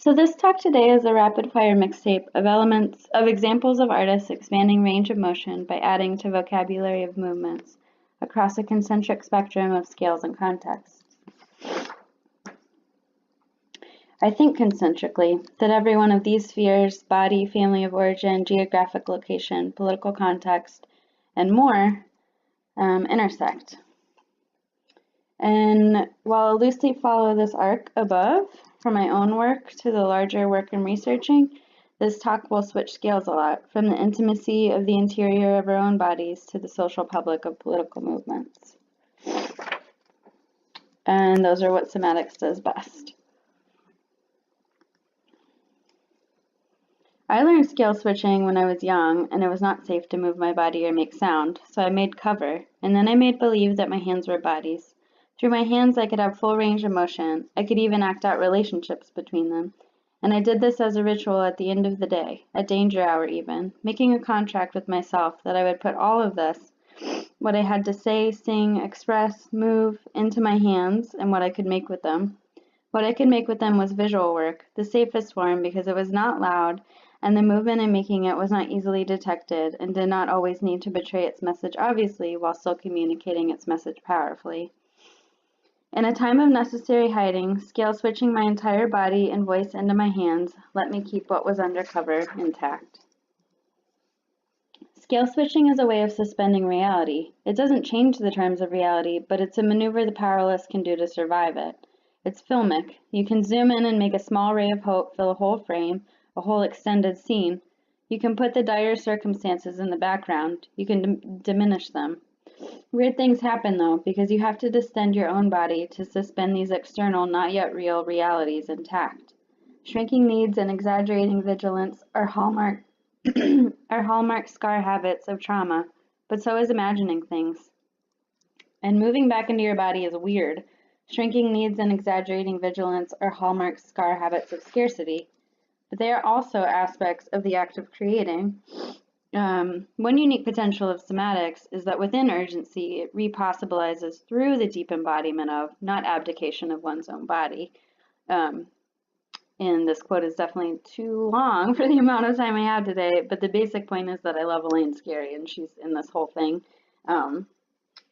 So this talk today is a rapid-fire mixtape of examples of artists expanding range of motion by adding to vocabulary of movements across a concentric spectrum of scales and contexts. I think concentrically that every one of these spheres, body, family of origin, geographic location, political context, and more intersect. And while I loosely follow this arc above, from my own work to the larger work I'm researching, this talk will switch scales a lot, from the intimacy of the interior of our own bodies to the social public of political movements. And those are what somatics does best. I learned scale switching when I was young, and it was not safe to move my body or make sound, so I made cover, and then I made believe that my hands were bodies. Through my hands, I could have full range of motion. I could even act out relationships between them. And I did this as a ritual at the end of the day, at danger hour even, making a contract with myself that I would put all of this, what I had to say, sing, express, move, into my hands and what I could make with them. What I could make with them was visual work, the safest form because it was not loud, and the movement in making it was not easily detected and did not always need to betray its message obviously while still communicating its message powerfully. In a time of necessary hiding, scale switching my entire body and voice into my hands let me keep what was undercover intact. Scale switching is a way of suspending reality. It doesn't change the terms of reality, but it's a maneuver the powerless can do to survive it. It's filmic. You can zoom in and make a small ray of hope fill a whole frame, a whole extended scene. You can put the dire circumstances in the background. You can diminish them. Weird things happen though, because you have to distend your own body to suspend these external, not yet real realities intact. Shrinking needs and exaggerating vigilance are hallmark scar habits of trauma, but so is imagining things. And moving back into your body is weird. Shrinking needs and exaggerating vigilance are hallmark scar habits of scarcity, but they are also aspects of the act of creating. One unique potential of somatics is that within urgency, it repossibilizes through the deep embodiment of, not abdication of one's own body. And this quote is definitely too long for the amount of time I have today, but the basic point is that I love Elaine Scarry, and she's in this whole thing, and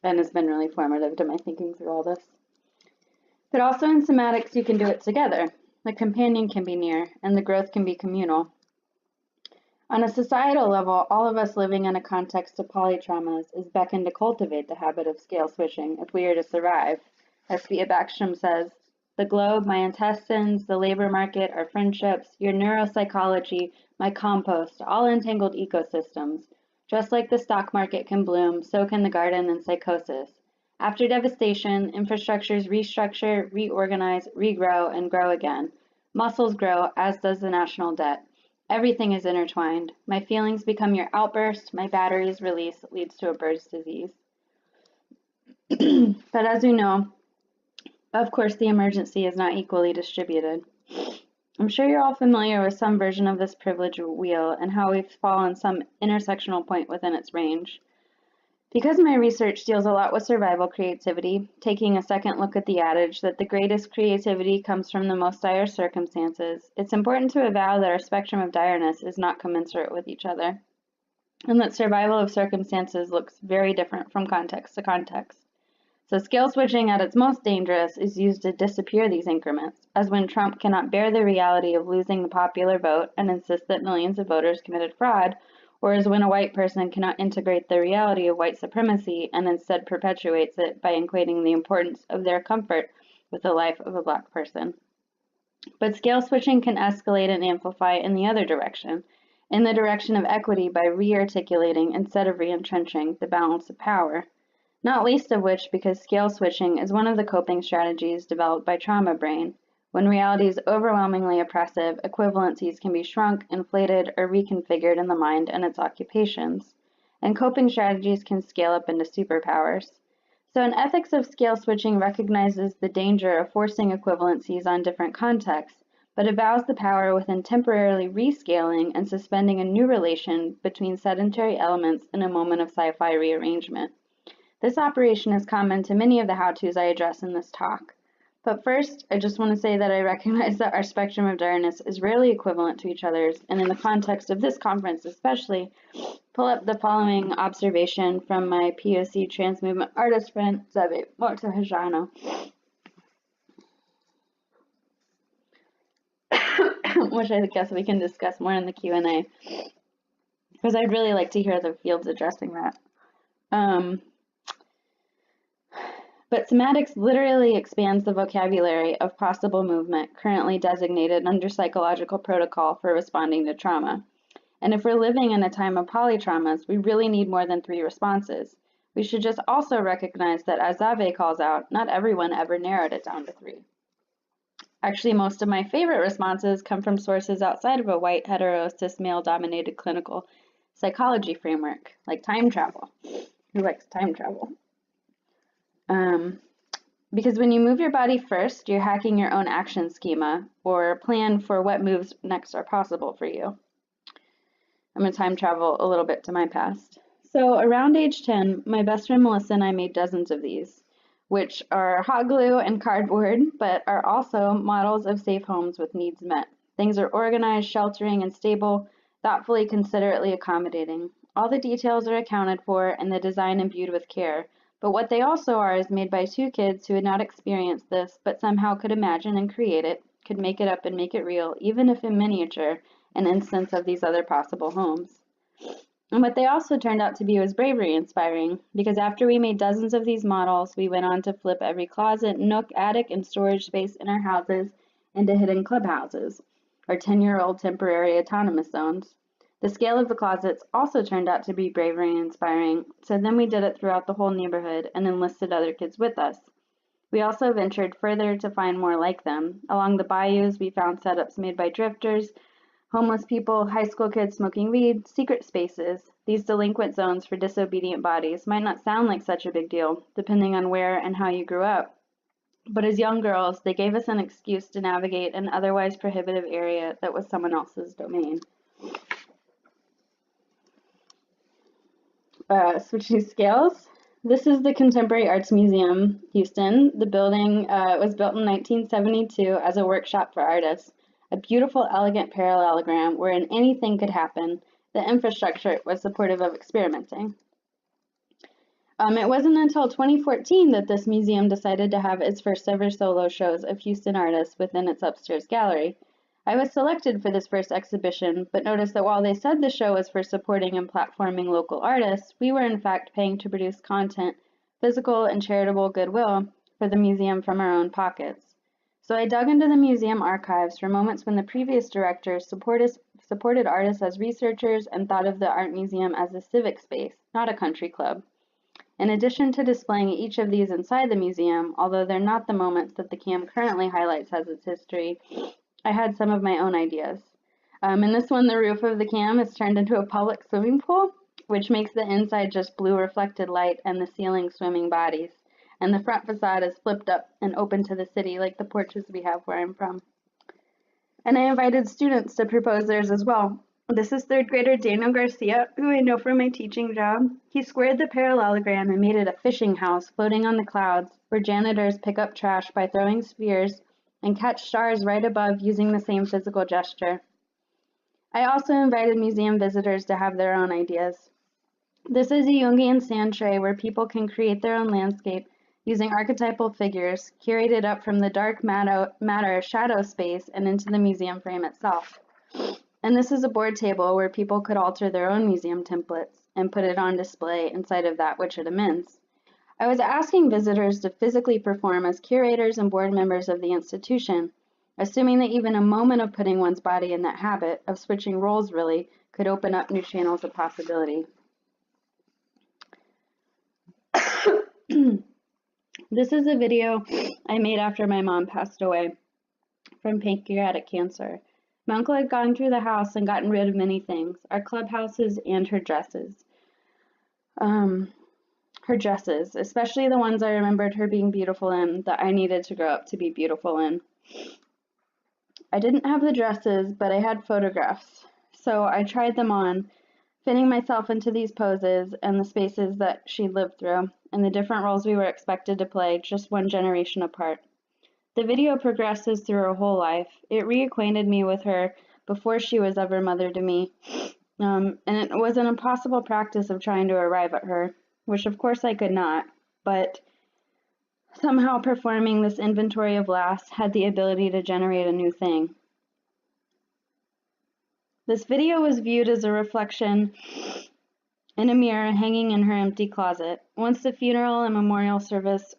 it's been really formative to my thinking through all this. But also in somatics, you can do it together. The companion can be near, and the growth can be communal. On a societal level, all of us living in a context of polytraumas is beckoned to cultivate the habit of scale switching if we are to survive. As Thea Backstrom says, the globe, my intestines, the labor market, our friendships, your neuropsychology, my compost, all entangled ecosystems. Just like the stock market can bloom, so can the garden in psychosis. After devastation, infrastructures restructure, reorganize, regrow, and grow again. Muscles grow, as does the national debt. Everything is intertwined. My feelings become your outburst, my battery's release leads to a bird's disease. But as you know, of course, the emergency is not equally distributed. I'm sure you're all familiar with some version of this privilege wheel and how we fall on some intersectional point within its range. Because my research deals a lot with survival creativity, taking a second look at the adage that the greatest creativity comes from the most dire circumstances, it's important to avow that our spectrum of direness is not commensurate with each other, and that survival of circumstances looks very different from context to context. So scale switching at its most dangerous is used to disappear these increments, as when Trump cannot bear the reality of losing the popular vote and insists that millions of voters committed fraud, or as when a white person cannot integrate the reality of white supremacy and instead perpetuates it by equating the importance of their comfort with the life of a black person. But scale switching can escalate and amplify in the other direction, in the direction of equity by re-articulating instead of re-entrenching the balance of power, not least of which because scale switching is one of the coping strategies developed by trauma brain. When reality is overwhelmingly oppressive, equivalencies can be shrunk, inflated, or reconfigured in the mind and its occupations, and coping strategies can scale up into superpowers. So an ethics of scale switching recognizes the danger of forcing equivalencies on different contexts, but avows the power within temporarily rescaling and suspending a new relation between sedentary elements in a moment of sci-fi rearrangement. This operation is common to many of the how-tos I address in this talk. But first, I just want to say that I recognize that our spectrum of darkness is rarely equivalent to each other's, and in the context of this conference especially, pull up the following observation from my POC trans movement artist friend, Zebe Mortahajano. Which I guess we can discuss more in the Q&A, because I'd really like to hear the fields addressing that. But somatics literally expands the vocabulary of possible movement currently designated under psychological protocol for responding to trauma. And if we're living in a time of polytraumas, we really need more than 3 responses. We should just also recognize that, as Zave calls out, not everyone ever narrowed it down to 3. Actually, most of my favorite responses come from sources outside of a white, hetero, cis male-dominated clinical psychology framework, like time travel. Who likes time travel? Because when you move your body first, you're hacking your own action schema or plan for what moves next are possible for you. I'm going to time travel a little bit to my past. So around age 10, my best friend Melissa and I made dozens of these, which are hot glue and cardboard, but are also models of safe homes with needs met. Things are organized, sheltering, and stable, thoughtfully, considerately accommodating. All the details are accounted for and the design imbued with care. But what they also are is made by 2 kids who had not experienced this, but somehow could imagine and create it, could make it up and make it real, even if in miniature, an instance of these other possible homes. And what they also turned out to be was bravery inspiring, because after we made dozens of these models, we went on to flip every closet, nook, attic, and storage space in our houses into hidden clubhouses, or 10-year-old temporary autonomous zones. The scale of the closets also turned out to be bravery inspiring, so then we did it throughout the whole neighborhood and enlisted other kids with us. We also ventured further to find more like them. Along the bayous, we found setups made by drifters, homeless people, high school kids smoking weed, secret spaces. These delinquent zones for disobedient bodies might not sound like such a big deal, depending on where and how you grew up. But as young girls, they gave us an excuse to navigate an otherwise prohibitive area that was someone else's domain. Switching scales. This is the Contemporary Arts Museum, Houston. The building was built in 1972 as a workshop for artists. A beautiful, elegant parallelogram wherein anything could happen. The infrastructure was supportive of experimenting. It wasn't until 2014 that this museum decided to have its first ever solo shows of Houston artists within its upstairs gallery. I was selected for this first exhibition, but noticed that while they said the show was for supporting and platforming local artists, we were in fact paying to produce content, physical and charitable goodwill, for the museum from our own pockets. So I dug into the museum archives for moments when the previous directors supported artists as researchers and thought of the art museum as a civic space, not a country club. In addition to displaying each of these inside the museum, although they're not the moments that the CAM currently highlights as its history, I had some of my own ideas. In this one, the roof of the CAM is turned into a public swimming pool, which makes the inside just blue reflected light and the ceiling swimming bodies. And the front facade is flipped up and open to the city like the porches we have where I'm from. And I invited students to propose theirs as well. This is 3rd grader Daniel Garcia, who I know from my teaching job. He squared the parallelogram and made it a fishing house floating on the clouds, where janitors pick up trash by throwing spheres and catch stars right above using the same physical gesture. I also invited museum visitors to have their own ideas. This is a Jungian sand tray where people can create their own landscape using archetypal figures, curated up from the dark matter shadow space and into the museum frame itself. And this is a board table where people could alter their own museum templates and put it on display inside of that which it amends. I was asking visitors to physically perform as curators and board members of the institution, assuming that even a moment of putting one's body in that habit, of switching roles really, could open up new channels of possibility. This is a video I made after my mom passed away from pancreatic cancer. My uncle had gone through the house and gotten rid of many things, our clubhouses and her dresses. Her dresses, especially the ones I remembered her being beautiful in, that I needed to grow up to be beautiful in. I didn't have the dresses, but I had photographs, so I tried them on, fitting myself into these poses and the spaces that she lived through, and the different roles we were expected to play just one generation apart. The video progresses through her whole life. It reacquainted me with her before she was ever mother to me, and it was an impossible practice of trying to arrive at her, which of course I could not, but somehow performing this inventory of lasts had the ability to generate a new thing. This video was viewed as a reflection in a mirror hanging in her empty closet. Once the funeral and memorial service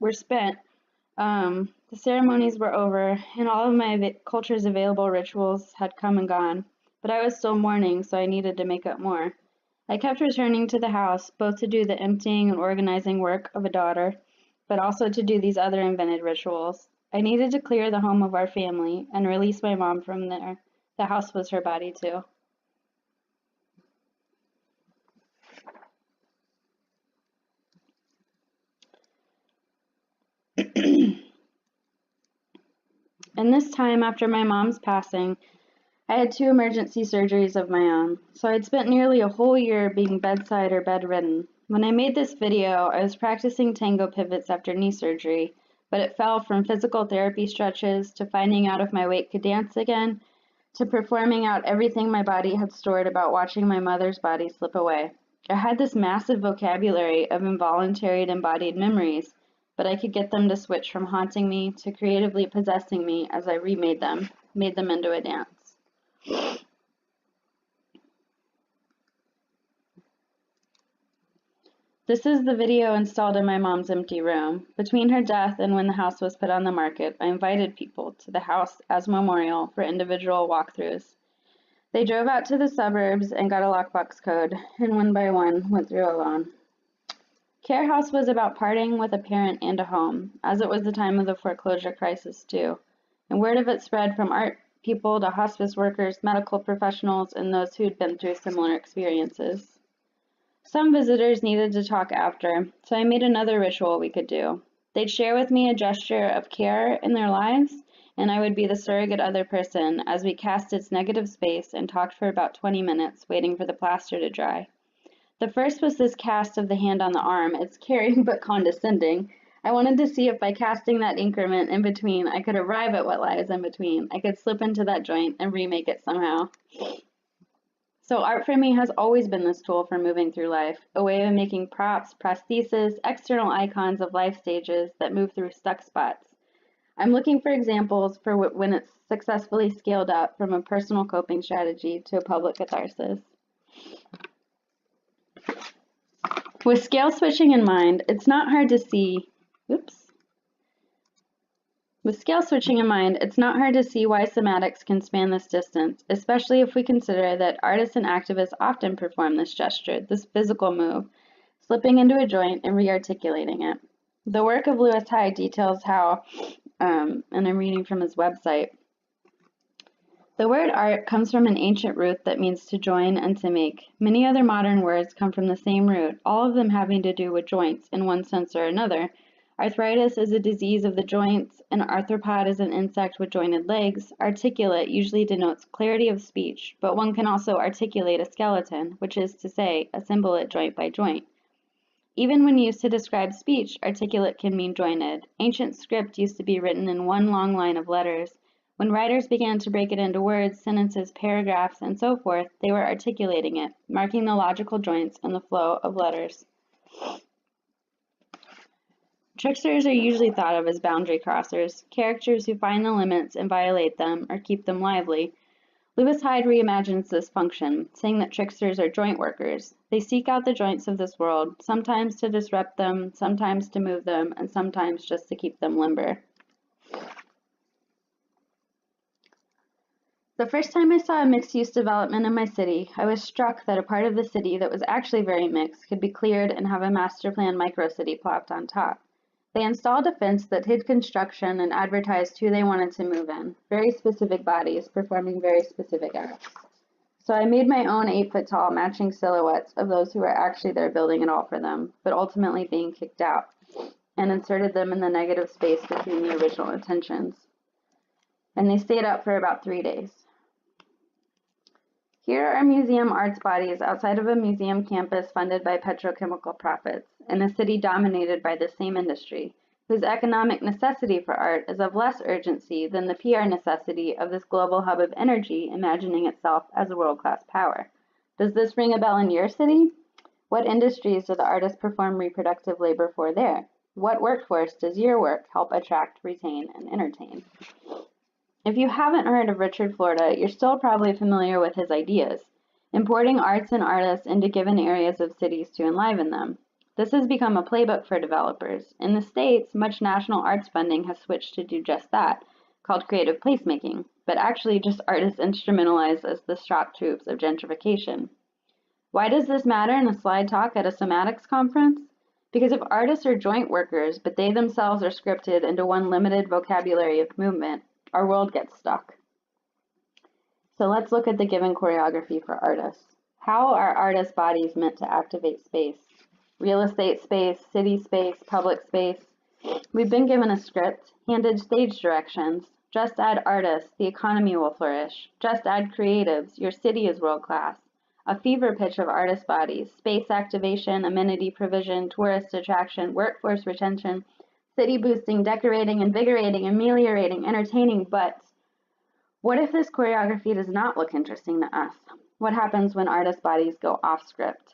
were spent, the ceremonies were over, and all of my culture's available rituals had come and gone, but I was still mourning, so I needed to make up more. I kept returning to the house, both to do the emptying and organizing work of a daughter, but also to do these other invented rituals. I needed to clear the home of our family and release my mom from there. The house was her body, too. In this time after my mom's passing, I had 2 emergency surgeries of my own, so I'd spent nearly a whole year being bedside or bedridden. When I made this video, I was practicing tango pivots after knee surgery, but it fell from physical therapy stretches to finding out if my weight could dance again, to performing out everything my body had stored about watching my mother's body slip away. I had this massive vocabulary of involuntary and embodied memories, but I could get them to switch from haunting me to creatively possessing me as I remade them, made them into a dance. This is the video installed in my mom's empty room. Between her death and when the house was put on the market, I invited people to the house as a memorial for individual walkthroughs. They drove out to the suburbs and got a lockbox code, and one by one went through alone. Care House was about parting with a parent and a home, as it was the time of the foreclosure crisis too, and word of it spread from art people to hospice workers, medical professionals, and those who'd been through similar experiences. Some visitors needed to talk after, so I made another ritual we could do. They'd share with me a gesture of care in their lives, and I would be the surrogate other person as we cast its negative space and talked for about 20 minutes, waiting for the plaster to dry. The first was this cast of the hand on the arm. It's caring but condescending. I wanted to see if by casting that increment in between, I could arrive at what lies in between. I could slip into that joint and remake it somehow. So art for me has always been this tool for moving through life, a way of making props, prostheses, external icons of life stages that move through stuck spots. I'm looking for examples for when it's successfully scaled up from a personal coping strategy to a public catharsis. With scale switching in mind, it's not hard to see, With scale switching in mind, it's not hard to see why somatics can span this distance, especially if we consider that artists and activists often perform this gesture, this physical move, slipping into a joint and re-articulating it. The work of Lewis Hyde details how, and I'm reading from his website, the word art comes from an ancient root that means to join and to make. Many other modern words come from the same root, all of them having to do with joints in one sense or another. Arthritis is a disease of the joints, an arthropod is an insect with jointed legs. Articulate usually denotes clarity of speech, but one can also articulate a skeleton, which is to say, assemble it joint by joint. Even when used to describe speech, articulate can mean jointed. Ancient script used to be written in one long line of letters. When writers began to break it into words, sentences, paragraphs, and so forth, they were articulating it, marking the logical joints in the flow of letters. Tricksters are usually thought of as boundary crossers, characters who find the limits and violate them or keep them lively. Lewis Hyde reimagines this function, saying that tricksters are joint workers. They seek out the joints of this world, sometimes to disrupt them, sometimes to move them, and sometimes just to keep them limber. The first time I saw a mixed-use development in my city, I was struck that a part of the city that was actually very mixed could be cleared and have a master plan microcity plopped on top. They installed a fence that hid construction and advertised who they wanted to move in, very specific bodies performing very specific acts. So I made my own 8-foot-tall matching silhouettes of those who were actually there building it all for them, but ultimately being kicked out, and inserted them in the negative space between the original intentions. And they stayed up for about 3 days. Here are museum arts bodies outside of a museum campus funded by petrochemical profits, in a city dominated by the same industry. whose economic necessity for art is of less urgency than the PR necessity of this global hub of energy imagining itself as a world-class power. Does this ring a bell in your city? What industries do the artists perform reproductive labor for there? What workforce does your work help attract, retain, and entertain? If you haven't heard of Richard Florida, you're still probably familiar with his ideas, importing arts and artists into given areas of cities to enliven them. This has become a playbook for developers. In the States, much national arts funding has switched to do just that, called creative placemaking, but actually just artists instrumentalized as the shock troops of gentrification. Why does this matter in a slide talk at a somatics conference? Because if artists are joint workers, but they themselves are scripted into one limited vocabulary of movement, our world gets stuck. So let's look at the given choreography for artists. How are artists' bodies meant to activate space? Real estate space, city space, public space. We've been given a script, handed stage directions. Just add artists, the economy will flourish. Just add creatives, your city is world class. A fever pitch of artist bodies, space activation, amenity provision, tourist attraction, workforce retention, city boosting, decorating, invigorating, ameliorating, entertaining, but what if this choreography does not look interesting to us? What happens when artist bodies go off script?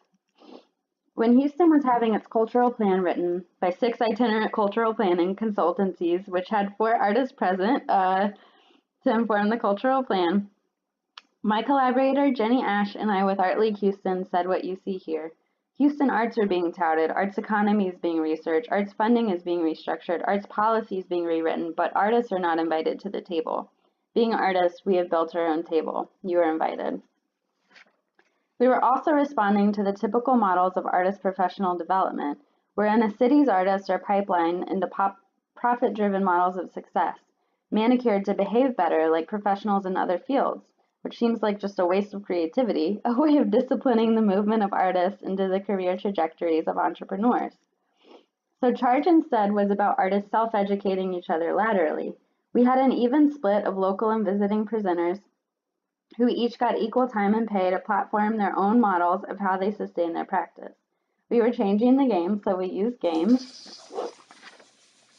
When Houston was having its cultural plan written by 6 itinerant cultural planning consultancies, which had 4 artists present to inform the cultural plan, my collaborator, Jenny Ash, and I with Art League Houston said what you see here. Houston arts are being touted, arts economy is being researched, arts funding is being restructured, arts policy is being rewritten, but artists are not invited to the table. Being artists, we have built our own table. You are invited. We were also responding to the typical models of artist professional development, wherein a city's artists are pipelined into profit-driven models of success, manicured to behave better like professionals in other fields, which seems like just a waste of creativity, a way of disciplining the movement of artists into the career trajectories of entrepreneurs. So Charge instead was about artists self-educating each other laterally. We had an even split of local and visiting presenters who each got equal time and pay to platform their own models of how they sustain their practice. We were changing the game, so we used games,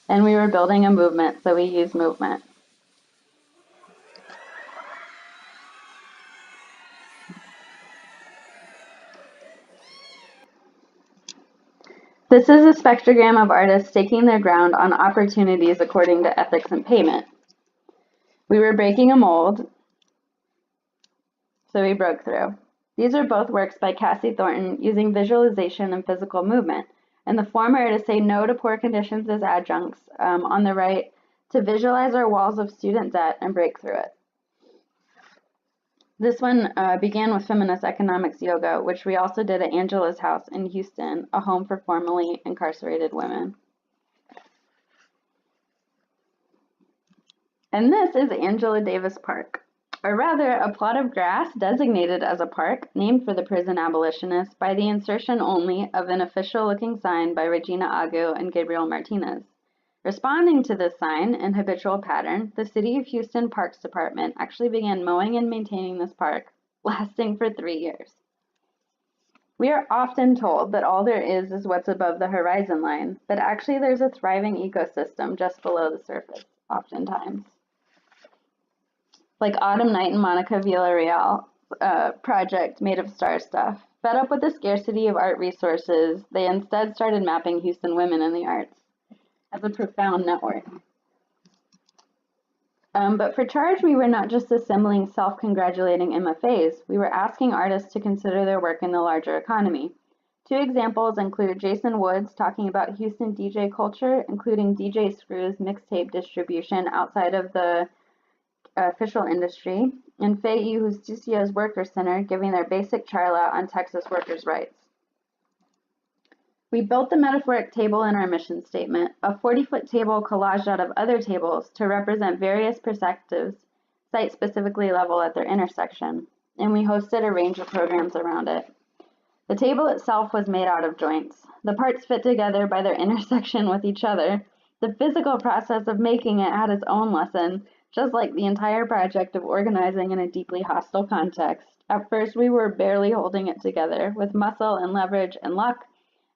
and we were building a movement, so we used movement. This is a spectrogram of artists staking their ground on opportunities according to ethics and payment. We were breaking a mold, so we broke through. These are both works by Cassie Thornton using visualization and physical movement. In the former, to say no to poor conditions as adjuncts. On the right, to visualize our walls of student debt and break through it. This one began with feminist economics yoga, which we also did at Angela's house in Houston, a home for formerly incarcerated women. And this is Angela Davis Park, or rather a plot of grass designated as a park named for the prison abolitionists by the insertion only of an official-looking sign by Regina Agu and Gabriel Martinez. Responding to this sign and habitual pattern, the City of Houston Parks Department actually began mowing and maintaining this park, lasting for 3 years. We are often told that all there is what's above the horizon line, but actually there's a thriving ecosystem just below the surface, oftentimes. Like Autumn Night and Monica Villarreal project made of star stuff. Fed up with the scarcity of art resources, they instead started mapping Houston women in the arts as a profound network. But for Charge, we were not just assembling self-congratulating MFAs, we were asking artists to consider their work in the larger economy. 2 examples include Jason Woods talking about Houston DJ culture, including DJ Screw's mixtape distribution outside of the official industry, and Faye Justicio's Worker Center giving their basic charla on Texas workers' rights. We built the metaphoric table in our mission statement, a 40-foot table collaged out of other tables to represent various perspectives, site-specifically level at their intersection, and we hosted a range of programs around it. The table itself was made out of joints. The parts fit together by their intersection with each other. The physical process of making it had its own lesson, just like the entire project of organizing in a deeply hostile context. At first, we were barely holding it together. With muscle and leverage and luck,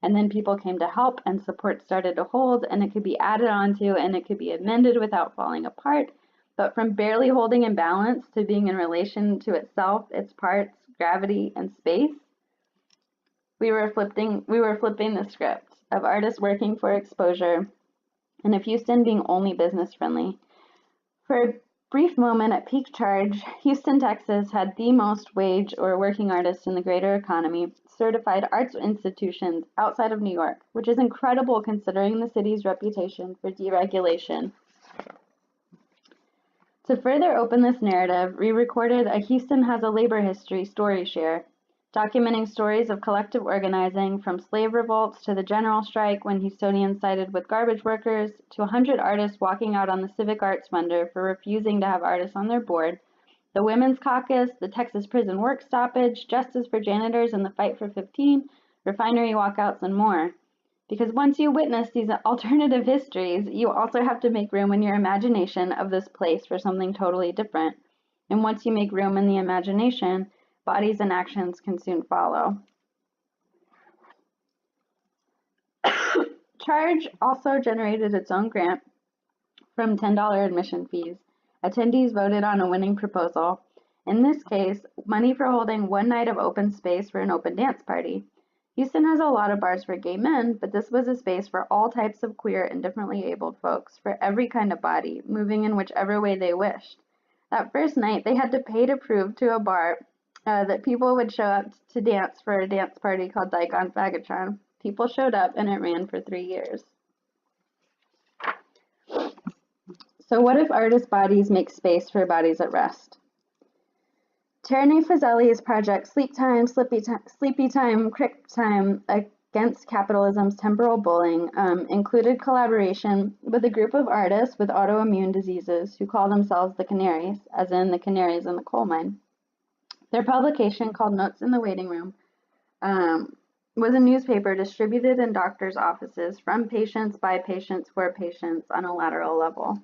and then people came to help and support started to hold, and it could be added onto and it could be amended without falling apart. But from barely holding in balance to being in relation to itself, its parts, gravity, and space, we were flipping the script of artists working for exposure and of Houston being only business friendly. For a brief moment at peak charge, Houston, Texas had the most wage or working artists in the greater economy, certified arts institutions outside of New York, which is incredible considering the city's reputation for deregulation. To further open this narrative, we recorded a Houston Has a Labor History story share, documenting stories of collective organizing from slave revolts to the general strike when Houstonians sided with garbage workers to 100 artists walking out on the Civic Arts Funder for refusing to have artists on their board, the Women's Caucus, the Texas prison work stoppage, justice for janitors and the fight for 15, refinery walkouts, and more. Because once you witness these alternative histories, you also have to make room in your imagination of this place for something totally different. And once you make room in the imagination, bodies and actions can soon follow. Charge also generated its own grant from $10 admission fees. Attendees voted on a winning proposal. In this case, money for holding one night of open space for an open dance party. Houston has a lot of bars for gay men, but this was a space for all types of queer and differently abled folks, for every kind of body, moving in whichever way they wished. That first night, they had to pay to prove to a bar that people would show up to dance for a dance party called Daikon Fagatron. People showed up, and it ran for 3 years. So what if artist bodies make space for bodies at rest? Terene Fazeli's project Sleep Time, Sleepy Time, Crick Time Against Capitalism's Temporal Bullying included collaboration with a group of artists with autoimmune diseases who call themselves the Canaries, as in the canaries in the coal mine. Their publication, called Notes in the Waiting Room, was a newspaper distributed in doctors' offices from patients, by patients, for patients on a lateral level.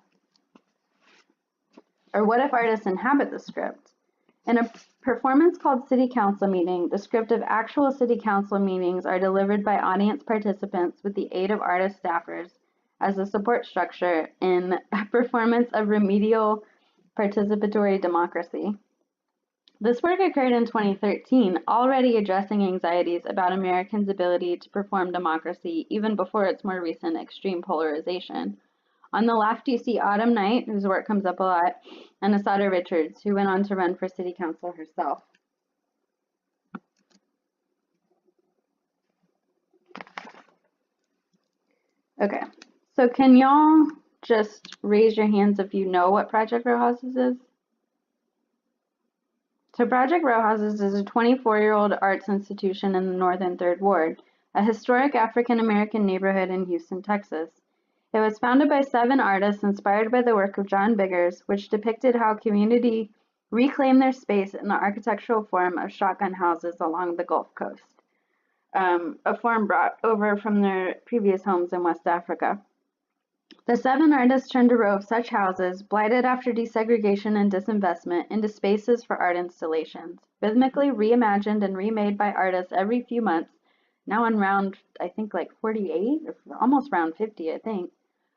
Or what if artists inhabit the script? In a performance called City Council Meeting, the script of actual City Council meetings are delivered by audience participants with the aid of artist staffers as a support structure in a performance of remedial participatory democracy. This work occurred in 2013, already addressing anxieties about Americans' ability to perform democracy even before its more recent extreme polarization. On the left, you see Autumn Knight, whose work comes up a lot, and Assata Richards, who went on to run for city council herself. Okay, so can y'all just raise your hands if you know what Project Row Houses is? So Project Row Houses is a 24-year-old arts institution in the Northern Third Ward, a historic African-American neighborhood in Houston, Texas. It was founded by 7 artists inspired by the work of John Biggers, which depicted how community reclaimed their space in the architectural form of shotgun houses along the Gulf Coast, a form brought over from their previous homes in West Africa. The 7 artists turned a row of such houses, blighted after desegregation and disinvestment, into spaces for art installations, rhythmically reimagined and remade by artists every few months, now on round, I think, like 48, or almost round 50, I think.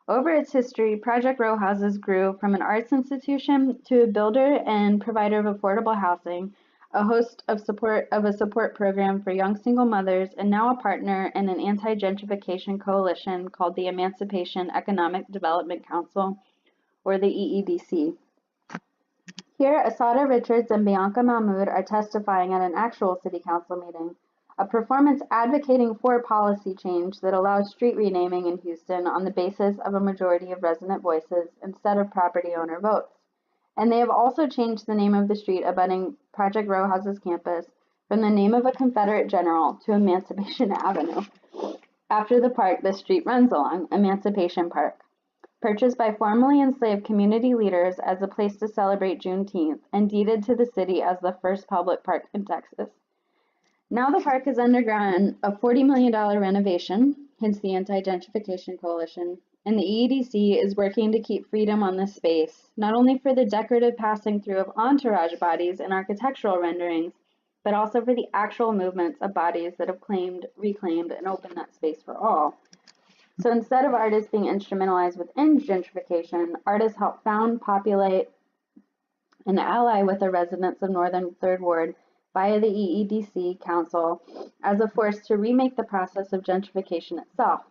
Over its history, Project Row Houses grew from an arts institution to a builder and provider of affordable housing, a host of a support program for young single mothers, and now a partner in an anti-gentrification coalition called the Emancipation Economic Development Council, or the EEDC. Here, Assata Richards and Bianca Mahmoud are testifying at an actual city council meeting, a performance advocating for policy change that allows street renaming in Houston on the basis of a majority of resident voices instead of property owner votes. And they have also changed the name of the street abutting Project Row Houses campus from the name of a Confederate general to Emancipation Avenue, after the park the street runs along, Emancipation Park, purchased by formerly enslaved community leaders as a place to celebrate Juneteenth and deeded to the city as the first public park in Texas. Now the park has undergone a $40 million renovation, hence the Anti-Gentrification Coalition, and the EEDC is working to keep freedom on this space, not only for the decorative passing through of entourage bodies and architectural renderings, but also for the actual movements of bodies that have claimed, reclaimed, and opened that space for all. So instead of artists being instrumentalized within gentrification, artists help found, populate, and ally with the residents of Northern Third Ward via the EEDC Council as a force to remake the process of gentrification itself.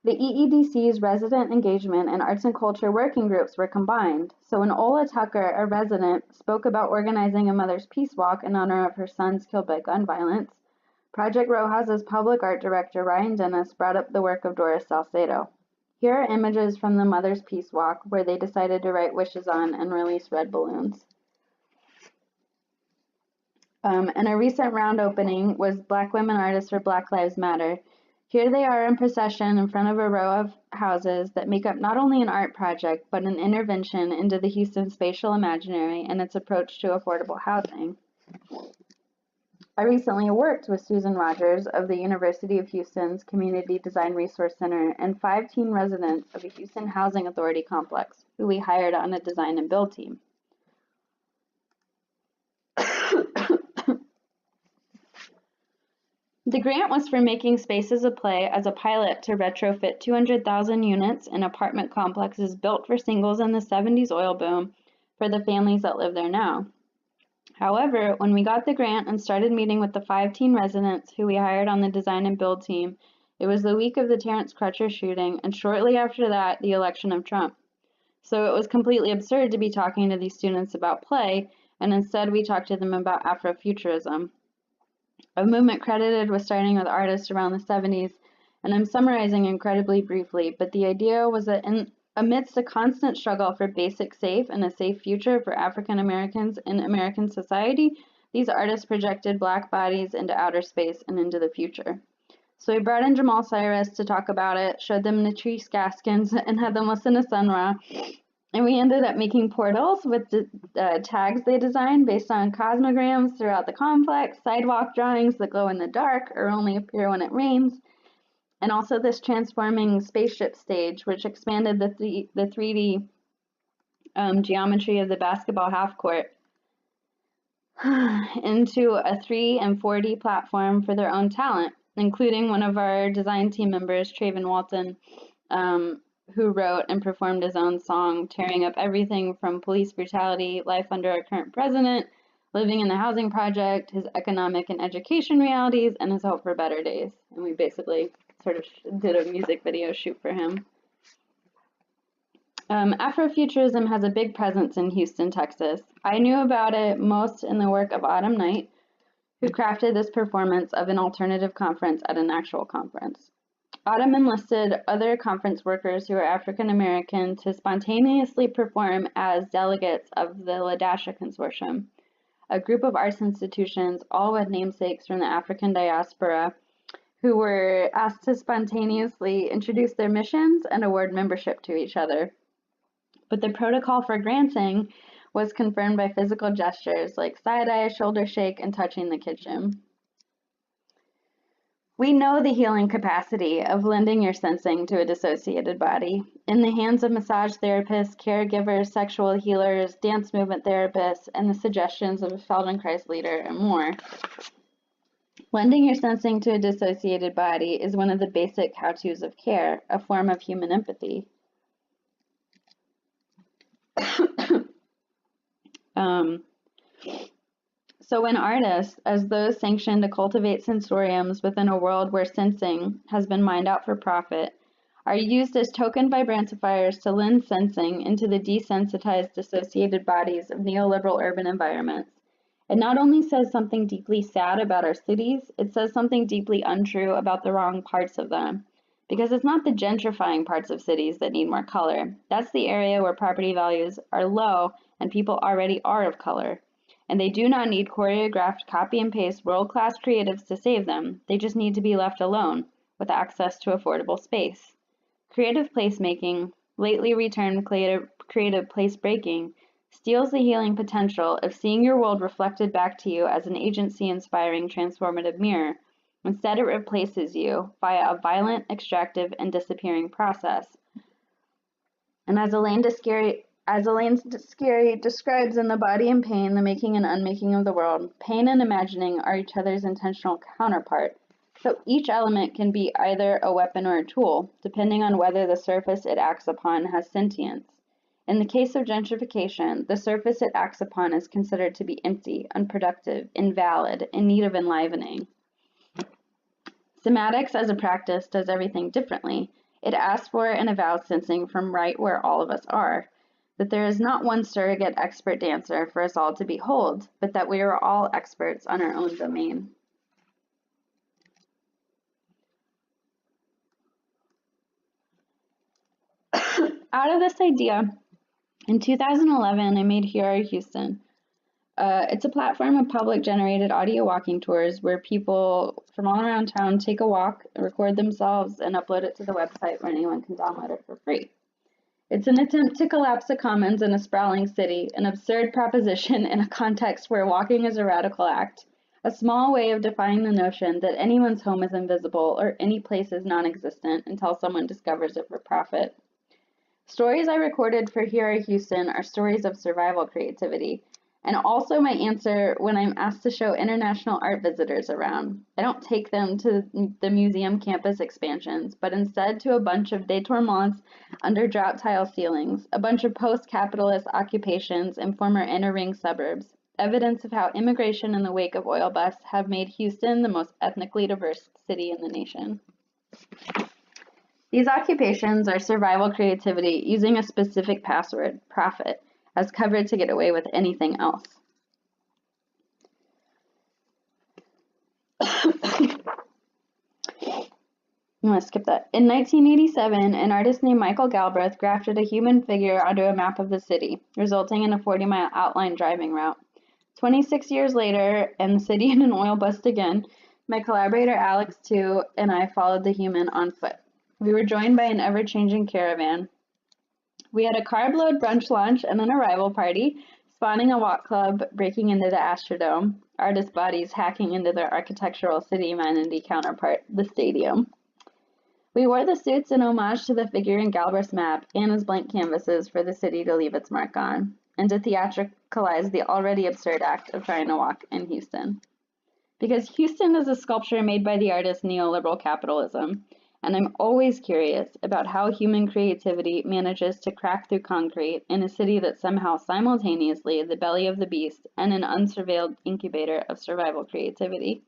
The EEDC's resident engagement and arts and culture working groups were combined. So when Ola Tucker, a resident, spoke about organizing a Mother's Peace Walk in honor of her sons killed by gun violence, Project Row House's public art director Ryan Dennis brought up the work of Doris Salcedo. Here are images from the Mother's Peace Walk where they decided to write wishes on and release red balloons. And a recent round opening was Black Women Artists for Black Lives Matter. Here they are in procession in front of a row of houses that make up not only an art project, but an intervention into the Houston spatial imaginary and its approach to affordable housing. I recently worked with Susan Rogers of the University of Houston's Community Design Resource Center and 5 teen residents of a Houston Housing Authority complex who we hired on a design and build team. The grant was for making Spaces of Play as a pilot to retrofit 200,000 units in apartment complexes built for singles in the 70s oil boom for the families that live there now. However, when we got the grant and started meeting with the 5 teen residents who we hired on the design and build team, it was the week of the Terrence Crutcher shooting and shortly after that, the election of Trump. So it was completely absurd to be talking to these students about play, and instead we talked to them about Afrofuturism, a movement credited with starting with artists around the 70s, and I'm summarizing incredibly briefly, but the idea was that amidst a constant struggle for basic safe and a safe future for African Americans in American society, these artists projected Black bodies into outer space and into the future. So we brought in Jamal Cyrus to talk about it, showed them Natrice Gaskins, and had them listen to Sun Ra. And we ended up making portals with the tags they designed based on cosmograms throughout the complex, sidewalk drawings that glow in the dark or only appear when it rains, and also this transforming spaceship stage, which expanded the 3D geometry of the basketball half court into a 3 and 4D platform for their own talent, including one of our design team members, Traven Walton, who wrote and performed his own song, tearing up everything from police brutality, life under our current president, living in the housing project, his economic and education realities, and his hope for better days. And we basically sort of did a music video shoot for him. Afrofuturism has a big presence in Houston, Texas. I knew about it most in the work of Autumn Knight, who crafted this performance of an alternative conference at an actual conference. Autumn enlisted other conference workers who are African American to spontaneously perform as delegates of the LaDasha Consortium, a group of arts institutions, all with namesakes from the African diaspora, who were asked to spontaneously introduce their missions and award membership to each other. But the protocol for granting was confirmed by physical gestures like side-eye, shoulder shake, and touching the kitchen. We know the healing capacity of lending your sensing to a dissociated body. In the hands of massage therapists, caregivers, sexual healers, dance movement therapists, and the suggestions of a Feldenkrais leader, and more. Lending your sensing to a dissociated body is one of the basic how-tos of care, a form of human empathy. So when artists, as those sanctioned to cultivate sensoriums within a world where sensing has been mined out for profit, are used as token vibrantifiers to lend sensing into the desensitized, dissociated bodies of neoliberal urban environments, it not only says something deeply sad about our cities, it says something deeply untrue about the wrong parts of them. Because it's not the gentrifying parts of cities that need more color. That's the area where property values are low and people already are of color. And they do not need choreographed copy and paste world-class creatives to save them. They just need to be left alone with access to affordable space. Creative placemaking, lately returned creative place breaking, steals the healing potential of seeing your world reflected back to you as an agency-inspiring transformative mirror. Instead, it replaces you via a violent, extractive, and disappearing process. And as Elaine As Elaine Scarry describes in The Body and Pain, The Making and Unmaking of the World, pain and imagining are each other's intentional counterpart, so each element can be either a weapon or a tool, depending on whether the surface it acts upon has sentience. In the case of gentrification, the surface it acts upon is considered to be empty, unproductive, invalid, in need of enlivening. Somatics as a practice does everything differently. It asks for and avows sensing from right where all of us are, that there is not one surrogate expert dancer for us all to behold, but that we are all experts on our own domain. Out of this idea, in 2011, I made Here Are Houston. It's a platform of public-generated audio walking tours where people from all around town take a walk, record themselves, and upload it to the website where anyone can download it for free. It's an attempt to collapse the commons in a sprawling city, an absurd proposition in a context where walking is a radical act, a small way of defying the notion that anyone's home is invisible or any place is non-existent until someone discovers it for profit. Stories I recorded for Here Are Houston are stories of survival creativity, and also my answer when I'm asked to show international art visitors around. I don't take them to the museum campus expansions, but instead to a bunch of détournements under drop tile ceilings, a bunch of post-capitalist occupations in former inner ring suburbs, evidence of how immigration in the wake of oil busts have made Houston the most ethnically diverse city in the nation. These occupations are survival creativity using a specific password, profit, as cover to get away with anything else. I'm going to skip that. In 1987, an artist named Michael Galbraith grafted a human figure onto a map of the city, resulting in a 40-mile outline driving route. 26 years later, and the city in an oil bust again, my collaborator Alex Tu and I followed the human on foot. We were joined by an ever-changing caravan. We had a carb-load brunch lunch and an arrival party, spawning a walk club, breaking into the Astrodome, artist bodies hacking into their architectural city amenity counterpart, the stadium. We wore the suits in homage to the figure in Galbraith's map and as blank canvases for the city to leave its mark on, and to theatricalize the already absurd act of trying to walk in Houston. Because Houston is a sculpture made by the artist neoliberal capitalism, and I'm always curious about how human creativity manages to crack through concrete in a city that's somehow simultaneously the belly of the beast and an unsurveilled incubator of survival creativity.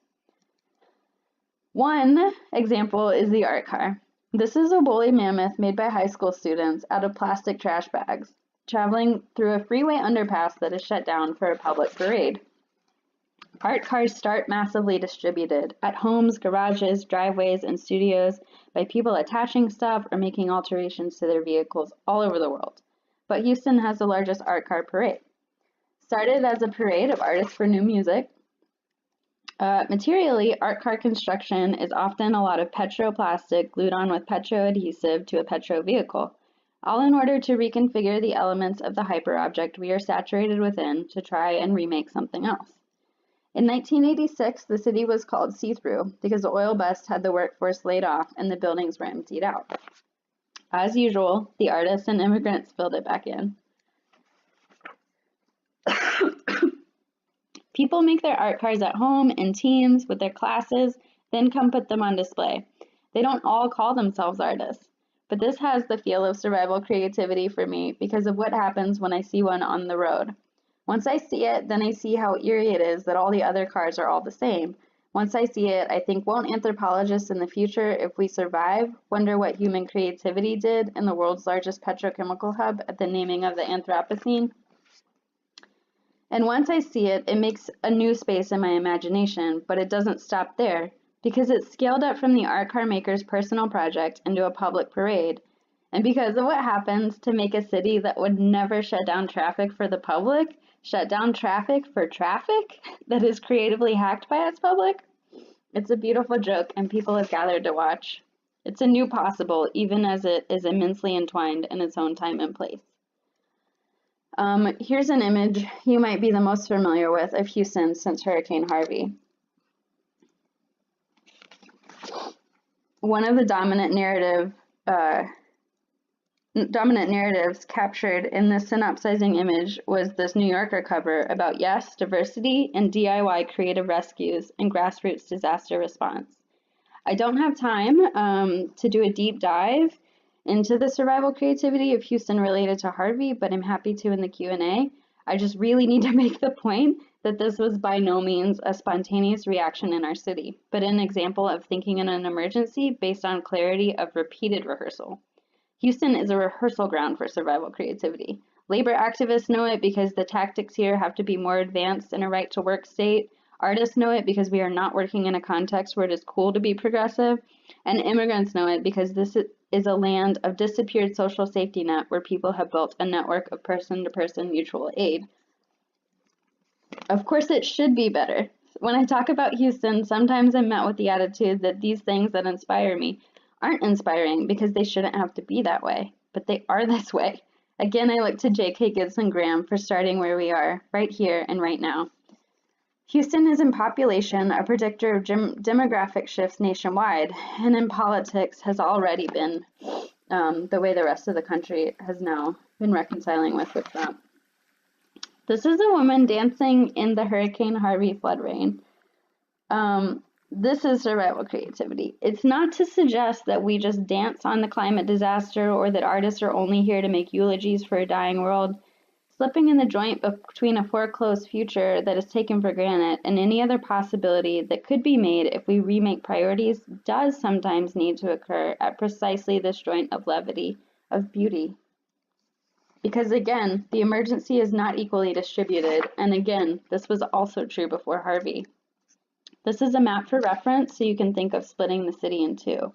One example is the art car. This is a woolly mammoth made by high school students out of plastic trash bags, traveling through a freeway underpass that is shut down for a public parade. Art cars start massively distributed at homes, garages, driveways, and studios by people attaching stuff or making alterations to their vehicles all over the world. But Houston has the largest art car parade. Started as a parade of artists for new music, materially, art car construction is often a lot of petroplastic glued on with petroadhesive to a petro vehicle, all in order to reconfigure the elements of the hyperobject we are saturated within to try and remake something else. In 1986, the city was called See-Through because the oil bust had the workforce laid off and the buildings were emptied out. As usual, the artists and immigrants filled it back in. People make their art cars at home in teams with their classes, then come put them on display. They don't all call themselves artists, but this has the feel of survival creativity for me because of what happens when I see one on the road. Once I see it, then I see how eerie it is that all the other cars are all the same. Once I see it, I think, won't anthropologists in the future, if we survive, wonder what human creativity did in the world's largest petrochemical hub at the naming of the Anthropocene? And once I see it, it makes a new space in my imagination, but it doesn't stop there, because it's scaled up from the art car maker's personal project into a public parade. And because of what happens to make a city that would never shut down traffic for the public, shut down traffic for traffic that is creatively hacked by its public, it's a beautiful joke and people have gathered to watch. It's a new possible, even as it is immensely entwined in its own time and place. Here's an image you might be the most familiar with of Houston since Hurricane Harvey. One of the dominant narrative dominant narratives captured in this synopsizing image was this New Yorker cover about, yes, diversity and DIY creative rescues and grassroots disaster response. I don't have time to do a deep dive into the survival creativity of Houston related to Harvey, but I'm happy to in the Q&A. I just really need to make the point that this was by no means a spontaneous reaction in our city, but an example of thinking in an emergency based on clarity of repeated rehearsal. Houston is a rehearsal ground for survival creativity. Labor activists know it because the tactics here have to be more advanced in a right-to-work state. Artists know it because we are not working in a context where it is cool to be progressive. And immigrants know it because this is a land of disappeared social safety net where people have built a network of person-to-person mutual aid. Of course, it should be better. When I talk about Houston, sometimes I'm met with the attitude that these things that inspire me aren't inspiring because they shouldn't have to be that way, but they are this way. Again, I look to J.K. Gibson Graham for starting where we are, right here and right now. Houston is in population a predictor of demographic shifts nationwide, and in politics has already been the way the rest of the country has now been reconciling with Trump. This is a woman dancing in the Hurricane Harvey flood rain. This is survival creativity. It's not to suggest that we just dance on the climate disaster or that artists are only here to make eulogies for a dying world. Slipping in the joint between a foreclosed future that is taken for granted and any other possibility that could be made if we remake priorities does sometimes need to occur at precisely this joint of levity, of beauty. Because again, the emergency is not equally distributed, and again, this was also true before Harvey. This is a map for reference, so you can think of splitting the city in two.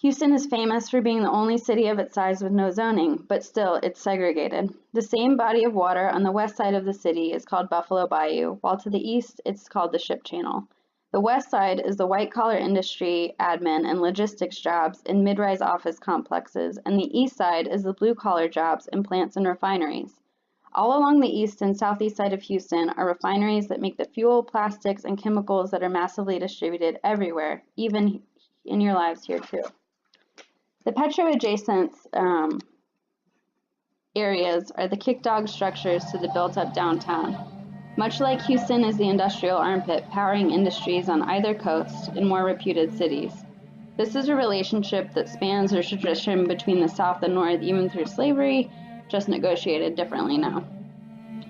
Houston is famous for being the only city of its size with no zoning, but still, it's segregated. The same body of water on the west side of the city is called Buffalo Bayou, while to the east, it's called the Ship Channel. The west side is the white-collar industry, admin, and logistics jobs in mid-rise office complexes, and the east side is the blue-collar jobs in plants and refineries. All along the east and southeast side of Houston are refineries that make the fuel, plastics, and chemicals that are massively distributed everywhere, even in your lives here too. The petro-adjacent areas are the kick-dog structures to the built-up downtown. Much like Houston is the industrial armpit powering industries on either coast in more reputed cities. This is a relationship that spans a tradition between the South and North even through slavery, just negotiated differently now.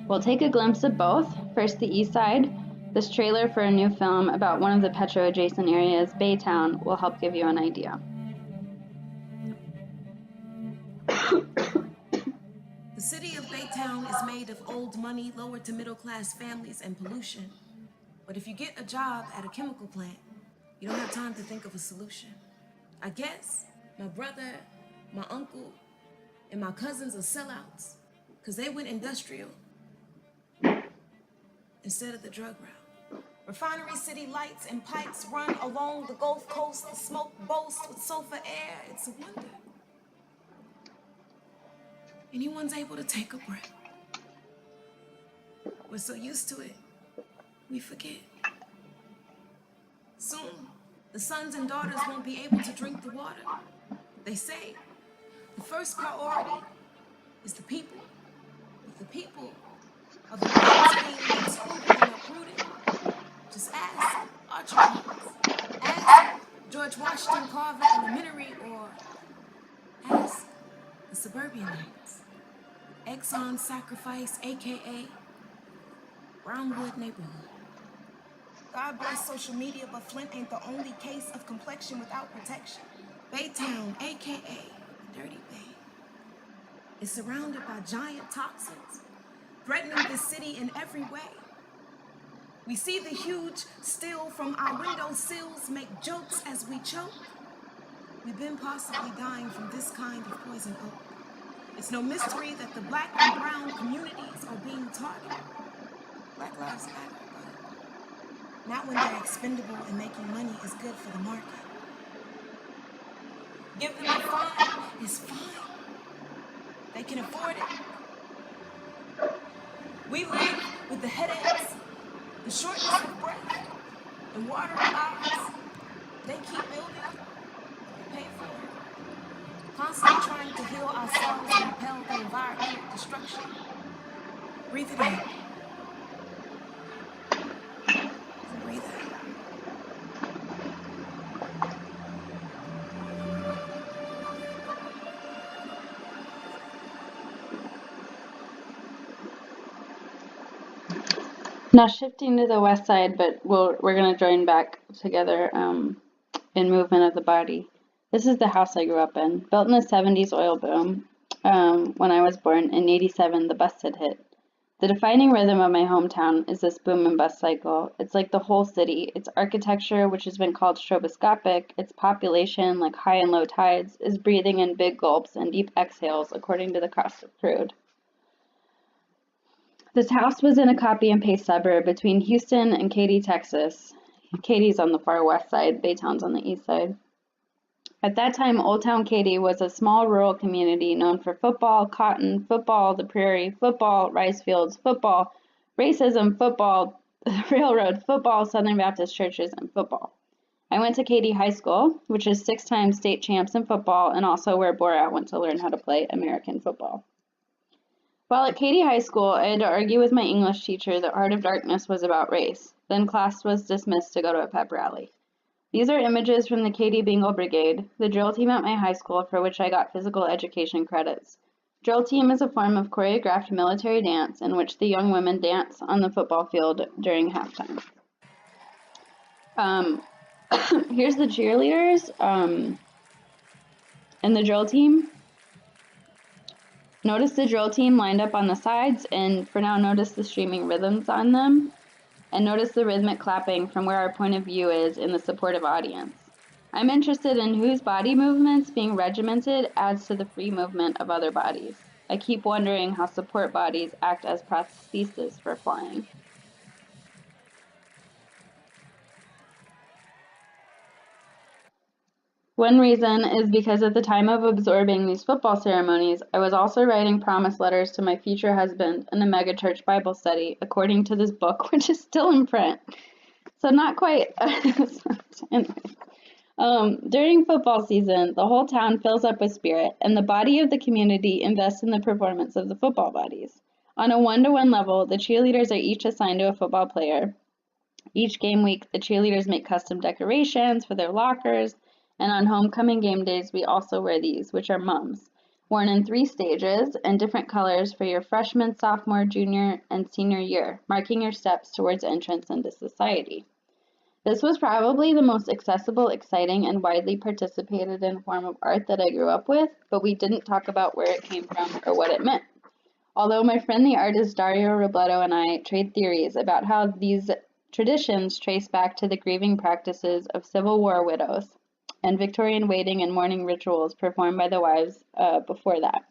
We'll take a glimpse of both. First, the east side. This trailer for a new film about one of the petro-adjacent areas, Baytown, will help give you an idea. The city of Baytown is made of old money, lower to middle class families, and pollution. But if you get a job at a chemical plant, you don't have time to think of a solution. I guess my brother, my uncle, and my cousins are sellouts because they went industrial instead of the drug route. Refinery city lights and pipes run along the Gulf Coast. The smoke boasts with sulfur air. It's a wonder. Anyone's able to take a breath. We're so used to it, we forget. Soon, the sons and daughters won't be able to drink the water. They say the first priority is the people. But the people are the ones being excluded and uprooted. Just ask Archie Collins. Ask George Washington Carver Elementary, or ask the Suburbanites. Exxon Sacrifice, aka Brownwood Neighborhood. God bless social media, but Flint ain't the only case of complexion without protection. Baytown, aka Dirty Bay, is surrounded by giant toxins, threatening the city in every way. We see the huge still from our window sills, make jokes as we choke. We've been possibly dying from this kind of poison oak. It's no mystery that the black and brown communities are being targeted. Black lives matter, but not when they're expendable and making money is good for the market. Give them a fine, it's fine. They can afford it. We live with the headaches, the shortness of breath, and watery eyes. They keep building, they pay for it. constantly trying to heal ourselves and repel the environmental destruction. Breathe it in and breathe out. Now shifting to the west side, but we're going to join back together in movement of the body. This is the house I grew up in, built in the 70s oil boom. When I was born in 87, the bust had hit. The defining rhythm of my hometown is this boom and bust cycle. It's like the whole city. Its architecture, which has been called stroboscopic, its population, like high and low tides, is breathing in big gulps and deep exhales according to the cost of crude. This house was in a copy and paste suburb between Houston and Katy, Texas. Katy's on the far west side, Baytown's on the east side. At that time, Old Town Katy was a small rural community known for football, cotton, football, the prairie, football, rice fields, football, racism, football, railroad, football, Southern Baptist churches, and football. I went to Katy High School, which is 6-time state champs in football, and also where Borat went to learn how to play American football. While at Katy High School, I had to argue with my English teacher that Heart of Darkness was about race. Then class was dismissed to go to a pep rally. These are images from the Katy Bengal Brigade, the drill team at my high school for which I got physical education credits. Drill team is a form of choreographed military dance in which the young women dance on the football field during halftime. Here's the cheerleaders and the drill team. Notice the drill team lined up on the sides, and for now notice the streaming rhythms on them, and notice the rhythmic clapping from where our point of view is in the supportive audience. I'm interested in whose body movements being regimented adds to the free movement of other bodies. I keep wondering how support bodies act as prostheses for flying. One reason is because at the time of absorbing these football ceremonies, I was also writing promise letters to my future husband in a megachurch Bible study, according to this book, which is still in print. So not quite. During football season, the whole town fills up with spirit, and the body of the community invests in the performance of the football bodies. On a 1-to-1 level, the cheerleaders are each assigned to a football player. Each game week, the cheerleaders make custom decorations for their lockers, and on homecoming game days, we also wear these, which are mums, worn in 3 stages and different colors for your freshman, sophomore, junior, and senior year, marking your steps towards entrance into society. This was probably the most accessible, exciting, and widely participated in form of art that I grew up with, but we didn't talk about where it came from or what it meant. Although my friend the artist Dario Robledo and I trade theories about how these traditions trace back to the grieving practices of Civil War widows and Victorian waiting and mourning rituals performed by the wives before that.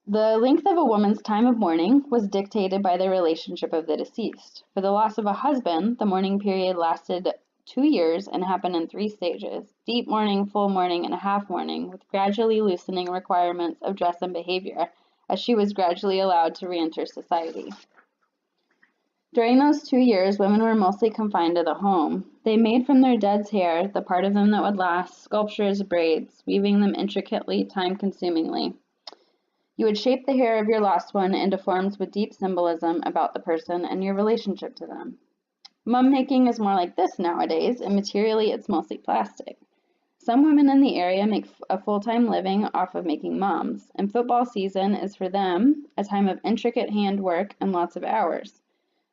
The length of a woman's time of mourning was dictated by the relationship of the deceased. For the loss of a husband, the mourning period lasted 2 years and happened in 3 stages: deep mourning, full mourning, and a half mourning, with gradually loosening requirements of dress and behavior as she was gradually allowed to re-enter society. During those 2 years, women were mostly confined to the home. They made from their dead's hair, the part of them that would last, sculptures, braids, weaving them intricately, time-consumingly. You would shape the hair of your lost one into forms with deep symbolism about the person and your relationship to them. Mum making is more like this nowadays, and materially it's mostly plastic. Some women in the area make a full-time living off of making mums, and football season is for them a time of intricate handwork and lots of hours.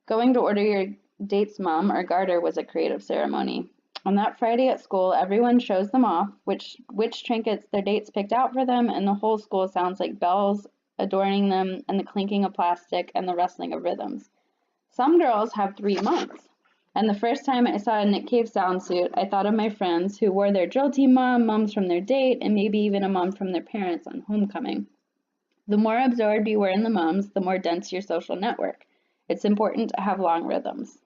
Going to order your date's mum or garter was a creative ceremony. On that Friday at school, everyone shows them off, which trinkets their dates picked out for them, and the whole school sounds like bells adorning them and the clinking of plastic and the rustling of rhythms. Some girls have 3 mums, and the first time I saw a Nick Cave sound suit, I thought of my friends who wore their drill team mom, mums from their date, and maybe even a mum from their parents on homecoming. The more absorbed you were in the mums, the more dense your social network. It's important to have long rhythms.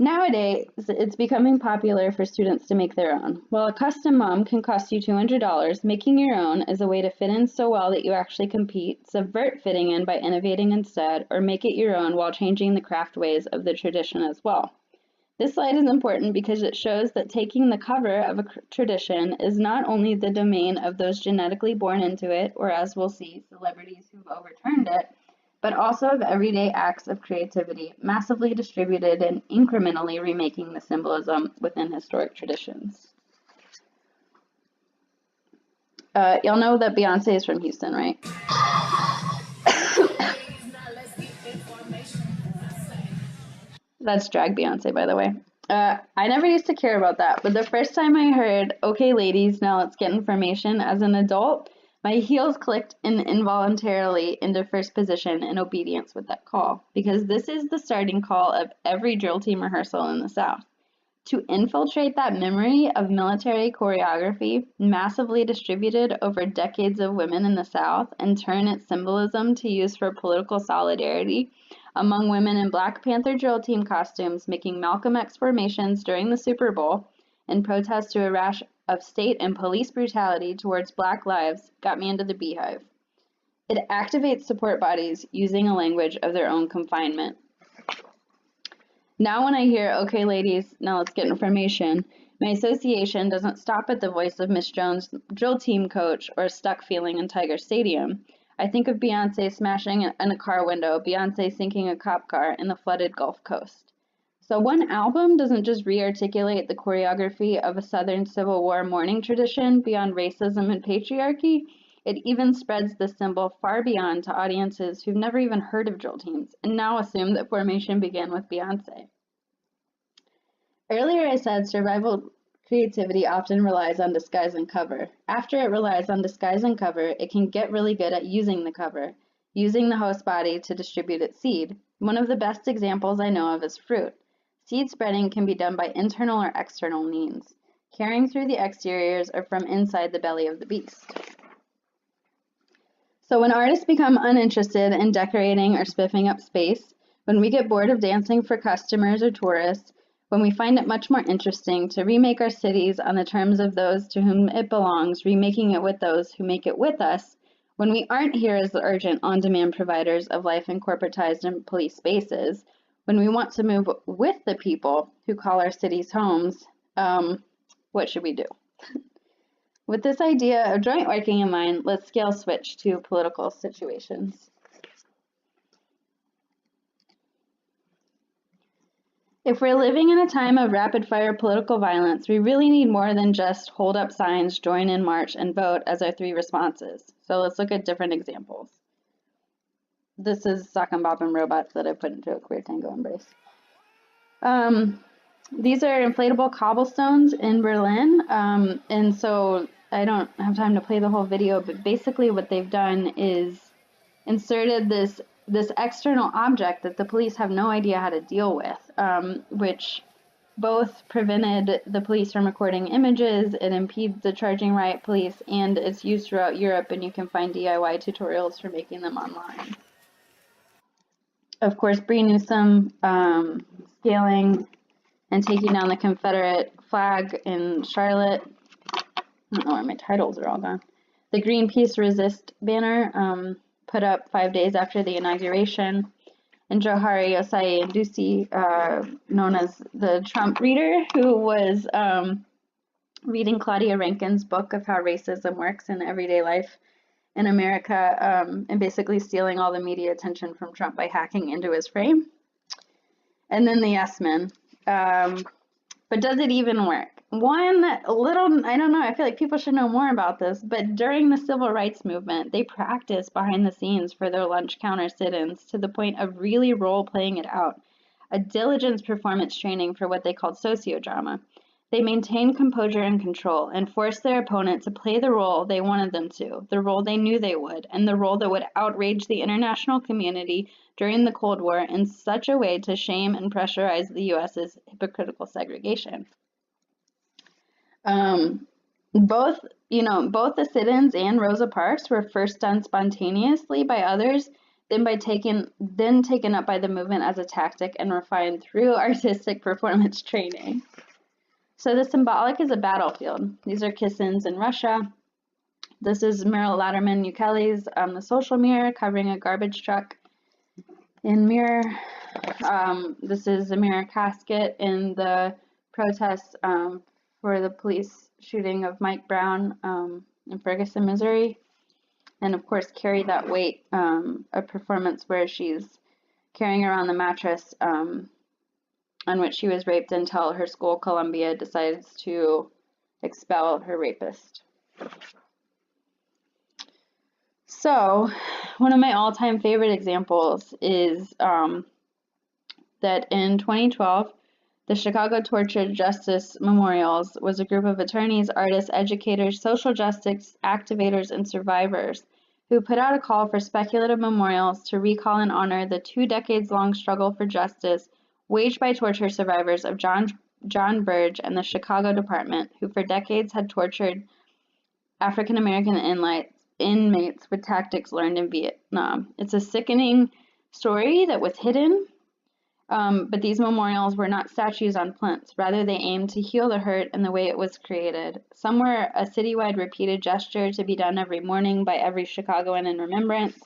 Nowadays, it's becoming popular for students to make their own. While a custom mum can cost you $200, making your own is a way to fit in so well that you actually compete, subvert fitting in by innovating instead, or make it your own while changing the craft ways of the tradition as well. This slide is important because it shows that taking the cover of a tradition is not only the domain of those genetically born into it, or as we'll see, celebrities who've overturned it, but also of everyday acts of creativity, massively distributed and incrementally remaking the symbolism within historic traditions. Y'all know that Beyonce is from Houston, right? That's drag Beyonce, by the way. I never used to care about that, but the first time I heard, okay, ladies, now let's get information as an adult, my heels clicked involuntarily into first position in obedience with that call, because this is the starting call of every drill team rehearsal in the South. To infiltrate that memory of military choreography, massively distributed over decades of women in the South, and turn its symbolism to use for political solidarity among women in Black Panther drill team costumes making Malcolm X formations during the Super Bowl in protest to a rash of state and police brutality towards Black lives got me into the beehive. It activates support bodies using a language of their own confinement. Now when I hear, okay, ladies, now let's get information, my association doesn't stop at the voice of Miss Jones, drill team coach, or stuck feeling in Tiger Stadium. I think of Beyonce smashing in a car window, Beyonce sinking a cop car in the flooded Gulf Coast. So one album doesn't just re-articulate the choreography of a Southern Civil War mourning tradition beyond racism and patriarchy, it even spreads the symbol far beyond to audiences who've never even heard of drill teams and now assume that formation began with Beyonce. Earlier I said survival creativity often relies on disguise and cover. After it relies on disguise and cover, it can get really good at using the cover, using the host body to distribute its seed. One of the best examples I know of is fruit. Seed spreading can be done by internal or external means, carrying through the exteriors or from inside the belly of the beast. So when artists become uninterested in decorating or spiffing up space, when we get bored of dancing for customers or tourists, when we find it much more interesting to remake our cities on the terms of those to whom it belongs, remaking it with those who make it with us, when we aren't here as the urgent on-demand providers of life in corporatized and police spaces, when we want to move with the people who call our cities homes, what should we do? With this idea of joint working in mind, let's scale switch to political situations. If we're living in a time of rapid-fire political violence, we really need more than just hold up signs, join in march, and vote as our three responses. So let's look at different examples. This is Sock and Bop and Robots that I put into a queer tango embrace. These are inflatable cobblestones in Berlin, and so I don't have time to play the whole video, but basically what they've done is inserted this external object that the police have no idea how to deal with, which both prevented the police from recording images, it impedes the charging riot police, and it's used throughout Europe, and you can find DIY tutorials for making them online. Of course, Bree Newsom scaling and taking down the Confederate flag in Charlotte. I don't know where my titles are all gone. The Greenpeace Resist banner put up 5 days after the inauguration. And Johari Osai Ndusi, known as the Trump reader, who was reading Claudia Rankine's book of how racism works in everyday life in America, and basically stealing all the media attention from Trump by hacking into his frame. And then the Yes Men. But does it even work? One little, I don't know, I feel like people should know more about this, but during the civil rights movement, they practiced behind the scenes for their lunch counter sit-ins to the point of really role-playing it out, a diligence performance training for what they called sociodrama. They maintained composure and control and forced their opponent to play the role they wanted them to, the role they knew they would, and the role that would outrage the international community during the Cold War in such a way to shame and pressurize the U.S.'s hypocritical segregation. Both the sit-ins and Rosa Parks were first done spontaneously by others, then taken up by the movement as a tactic and refined through artistic performance training. So the symbolic is a battlefield. These are kiss-ins in Russia. This is Meryl Latterman Ukele's The Social Mirror covering a garbage truck in Mirror. This is Amira Casket in the protests for the police shooting of Mike Brown in Ferguson, Missouri. And of course, Carry That Weight, a performance where she's carrying around the mattress on which she was raped until her school, Columbia, decides to expel her rapist. So, one of my all-time favorite examples is that in 2012, the Chicago Torture Justice Memorials was a group of attorneys, artists, educators, social justice activators, and survivors who put out a call for speculative memorials to recall and honor the 2 decades-long struggle for justice waged by torture survivors of John Burge and the Chicago Department, who for decades had tortured African American inmates with tactics learned in Vietnam. It's a sickening story that was hidden, but these memorials were not statues on plinths. Rather, they aimed to heal the hurt and the way it was created. Some were a citywide repeated gesture to be done every morning by every Chicagoan in remembrance,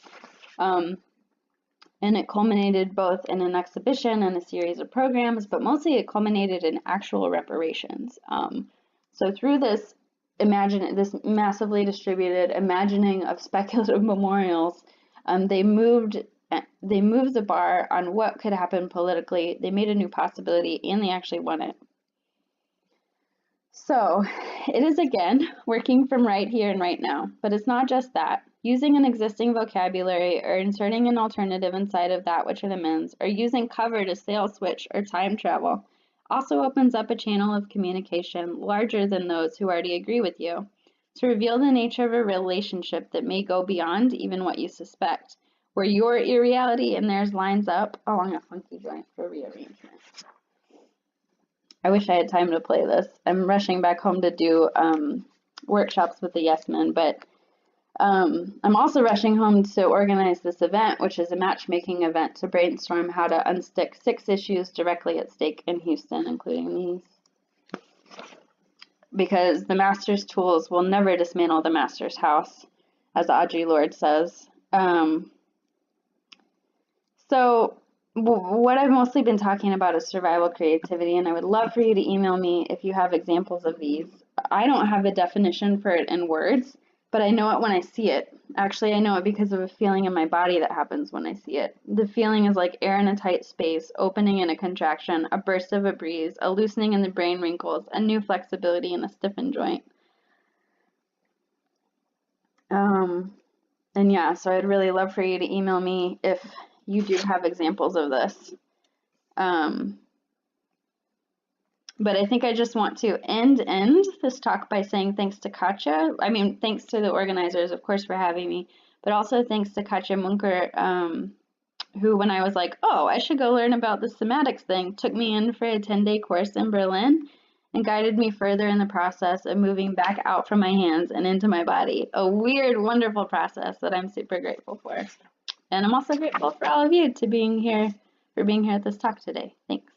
and it culminated both in an exhibition and a series of programs, but mostly it culminated in actual reparations. So through this massively distributed imagining of speculative memorials, they moved the bar on what could happen politically. They made a new possibility, and they actually won it. So it is, again, working from right here and right now. But it's not just that. Using an existing vocabulary or inserting an alternative inside of that which it amends, or using cover to sail switch or time travel, also opens up a channel of communication larger than those who already agree with you, to reveal the nature of a relationship that may go beyond even what you suspect, where your irreality and theirs lines up along a funky joint for rearrangement. I wish I had time to play this. I'm rushing back home to do workshops with the Yes Men, but I'm also rushing home to organize this event, which is a matchmaking event to brainstorm how to unstick 6 issues directly at stake in Houston, including these. Because the master's tools will never dismantle the master's house, as Audre Lorde says. So what I've mostly been talking about is survival creativity, and I would love for you to email me if you have examples of these. I don't have a definition for it in words, but I know it when I see it. Actually, I know it because of a feeling in my body that happens when I see it. The feeling is like air in a tight space, opening and a contraction, a burst of a breeze, a loosening in the brain wrinkles, a new flexibility in a stiffened joint. And yeah, so I'd really love for you to email me if you do have examples of this. But I think I just want to end this talk by saying thanks to Katja. I mean, thanks to the organizers, of course, for having me, but also thanks to Katja Munker, who, when I was like, oh, I should go learn about the somatics thing, took me in for a 10-day course in Berlin and guided me further in the process of moving back out from my hands and into my body. A weird, wonderful process that I'm super grateful for. And I'm also grateful for all of you for being here at this talk today. Thanks.